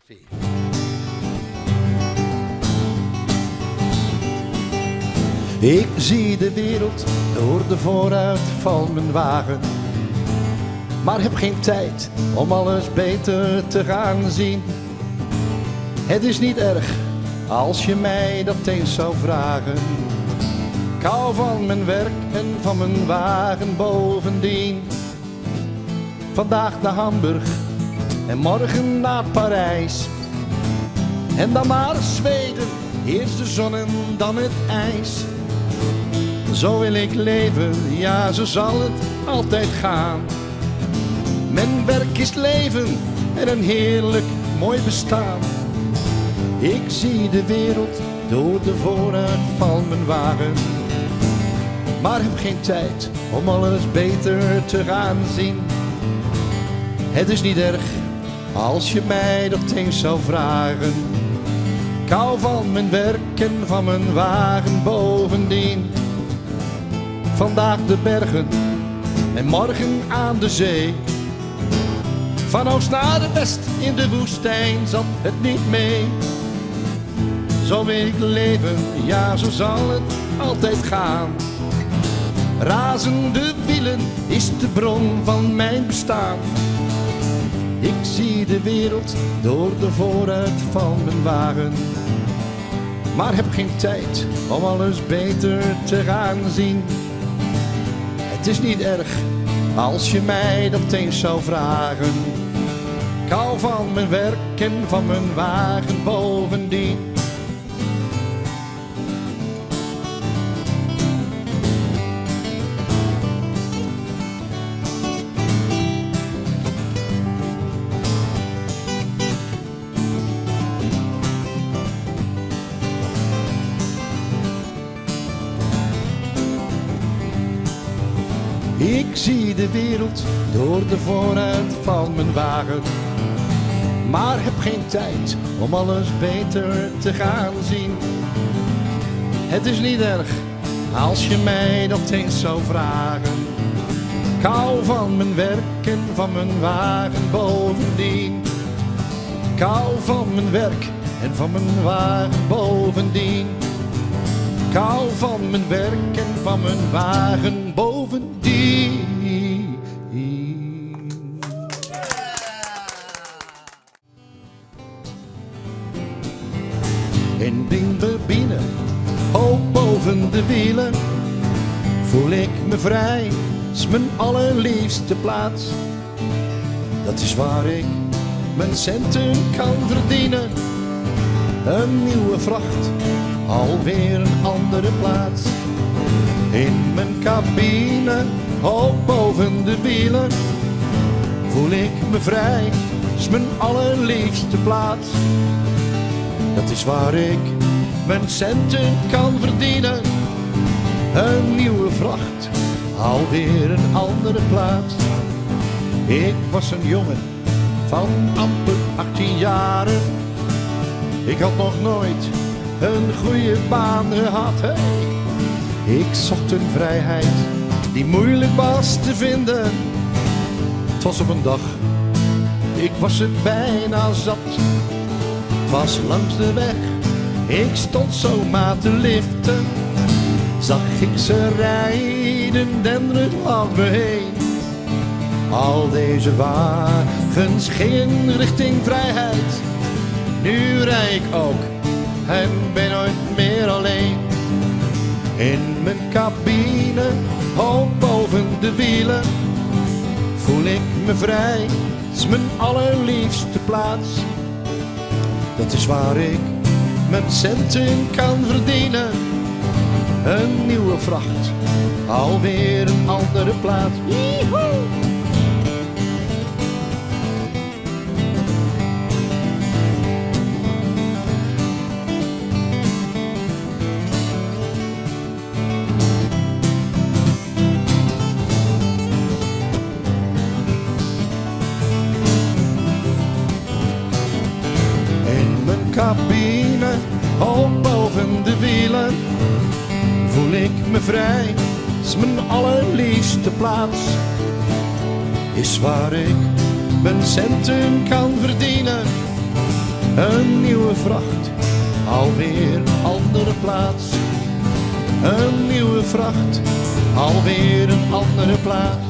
Ik zie de wereld door de vooruit van mijn wagen, maar heb geen tijd om alles beter te gaan zien. Het is niet erg als je mij dat eens zou vragen. Ik hou van mijn werk en van mijn wagen bovendien. Vandaag naar Hamburg en morgen naar Parijs. En dan naar Zweden, eerst de zon en dan het ijs. Zo wil ik leven, ja zo zal het altijd gaan. Mijn werk is leven en een heerlijk mooi bestaan. Ik zie de wereld door de vooruit van mijn wagen, maar heb geen tijd om alles beter te gaan zien. Het is niet erg als je mij dat eens zou vragen. Ik hou van mijn werk en van mijn wagen bovendien. Vandaag de bergen en morgen aan de zee. Van oost naar de west in de woestijn zat het niet mee. Zo wil ik leven, ja zo zal het altijd gaan. Razende wielen is de bron van mijn bestaan. Ik zie de wereld door de vooruit van mijn wagen, maar heb geen tijd om alles beter te gaan zien. Het is niet erg als je mij dat eens zou vragen. Ik hou van mijn werk en van mijn wagen bovendien. Ik zie de wereld door de vooruit van mijn wagen, maar heb geen tijd om alles beter te gaan zien. Het is niet erg als je mij dat eens zou vragen. Ik hou van mijn werk en van mijn wagen bovendien. Ik hou van mijn werk en van mijn wagen bovendien. Ik hou van mijn werk en van mijn wagen bovendien. In Bimbebine, hoog boven de wielen, voel ik me vrij, is mijn allerliefste plaats. Dat is waar ik mijn centen kan verdienen. Een nieuwe vracht, alweer een andere plaats. In mijn cabine, hoog boven de wielen, voel ik me vrij, is mijn allerliefste plaats. Dat is waar ik mijn centen kan verdienen. Een nieuwe vracht, alweer een andere plaats. Ik was een jongen van amper 18 jaren. Ik had nog nooit een goede baan gehad. Hey. Ik zocht een vrijheid die moeilijk was te vinden. Het was op een dag, ik was het bijna zat. Het was langs de weg, ik stond zomaar te liften. Zag ik ze rijden, denderen langs me heen. Al deze wagens gingen richting vrijheid. Nu rij ik ook en ben nooit meer alleen. In mijn cabine, hoog boven de wielen, voel ik me vrij, het is mijn allerliefste plaats. Dat is waar ik mijn centen kan verdienen. Een nieuwe vracht, alweer een andere plaats. Yeehoe! Cabine, hoog boven de wielen, voel ik me vrij, is mijn allerliefste plaats. Is waar ik mijn centen kan verdienen. Een nieuwe vracht, alweer een andere plaats. Een nieuwe vracht, alweer een andere plaats.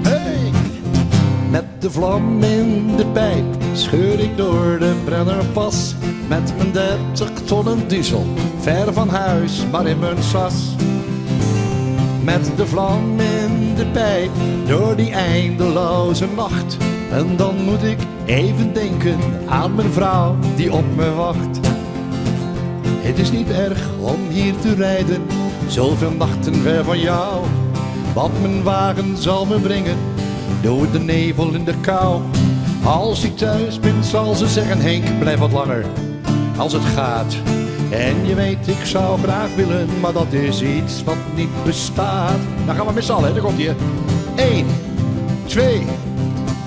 Hey! Met de vlam in de pijp scheur ik door de Brennerpas. Met mijn 30 tonnen diesel, ver van huis, maar in mijn sas. Met de vlam in de pijp, door die eindeloze nacht. En dan moet ik even denken aan mijn vrouw die op me wacht. Het is niet erg om hier te rijden, zoveel nachten ver van jou. Want mijn wagen zal me brengen, door de nevel in de kou. Als ik thuis ben zal ze zeggen, Henk, blijf wat langer, als het gaat. En je weet, ik zou graag willen, maar dat is iets wat niet bestaat. Dan gaan we met z'n allen, daar komt ie. 1, 2,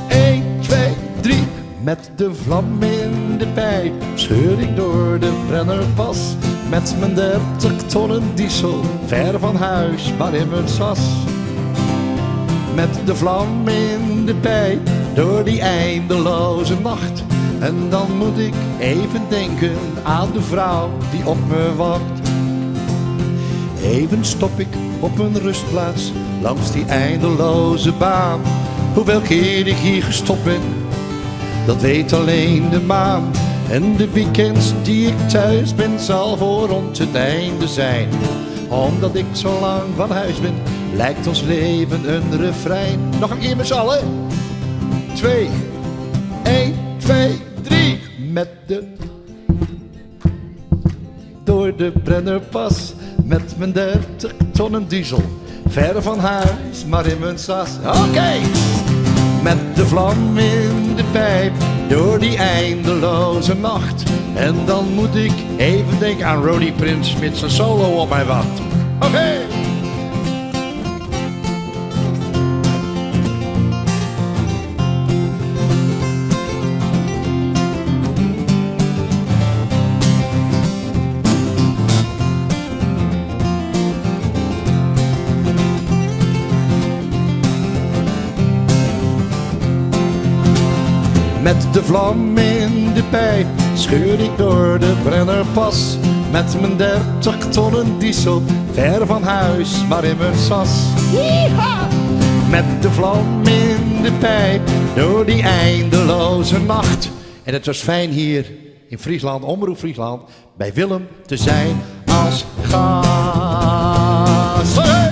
1, 2, 3. Met de vlam in de pijp scheur ik door de Brennerpas. Met mijn 30 tonnen diesel, ver van huis, maar in mijn sas. Met de vlam in de pijp, door die eindeloze nacht. En dan moet ik even denken aan de vrouw die op me wacht. Even stop ik op een rustplaats langs die eindeloze baan. Hoeveel keer ik hier gestopt ben, dat weet alleen de maan. En de weekends die ik thuis ben, zal voor ons het einde zijn. Omdat ik zo lang van huis ben, lijkt ons leven een refrein. Nog een keer met z'n allen. 2, 1, 2, 3. Met de... Door de Brennerpas, met mijn 30 tonnen diesel. Ver van huis, maar in mijn sas. Oké! Met de vlam in de pijp, door die eindeloze nacht. En dan moet ik even denken aan Roddy Prince met zijn solo op mij wacht. Oké! Met de vlam in de pijp scheur ik door de Brennerpas. Met mijn 30 tonnen diesel, ver van huis, maar in mijn sas. Yeeha! Met de vlam in de pijp, door die eindeloze nacht. En het was fijn hier in Friesland, Omroep Friesland, bij Willem te zijn als gast. Hey!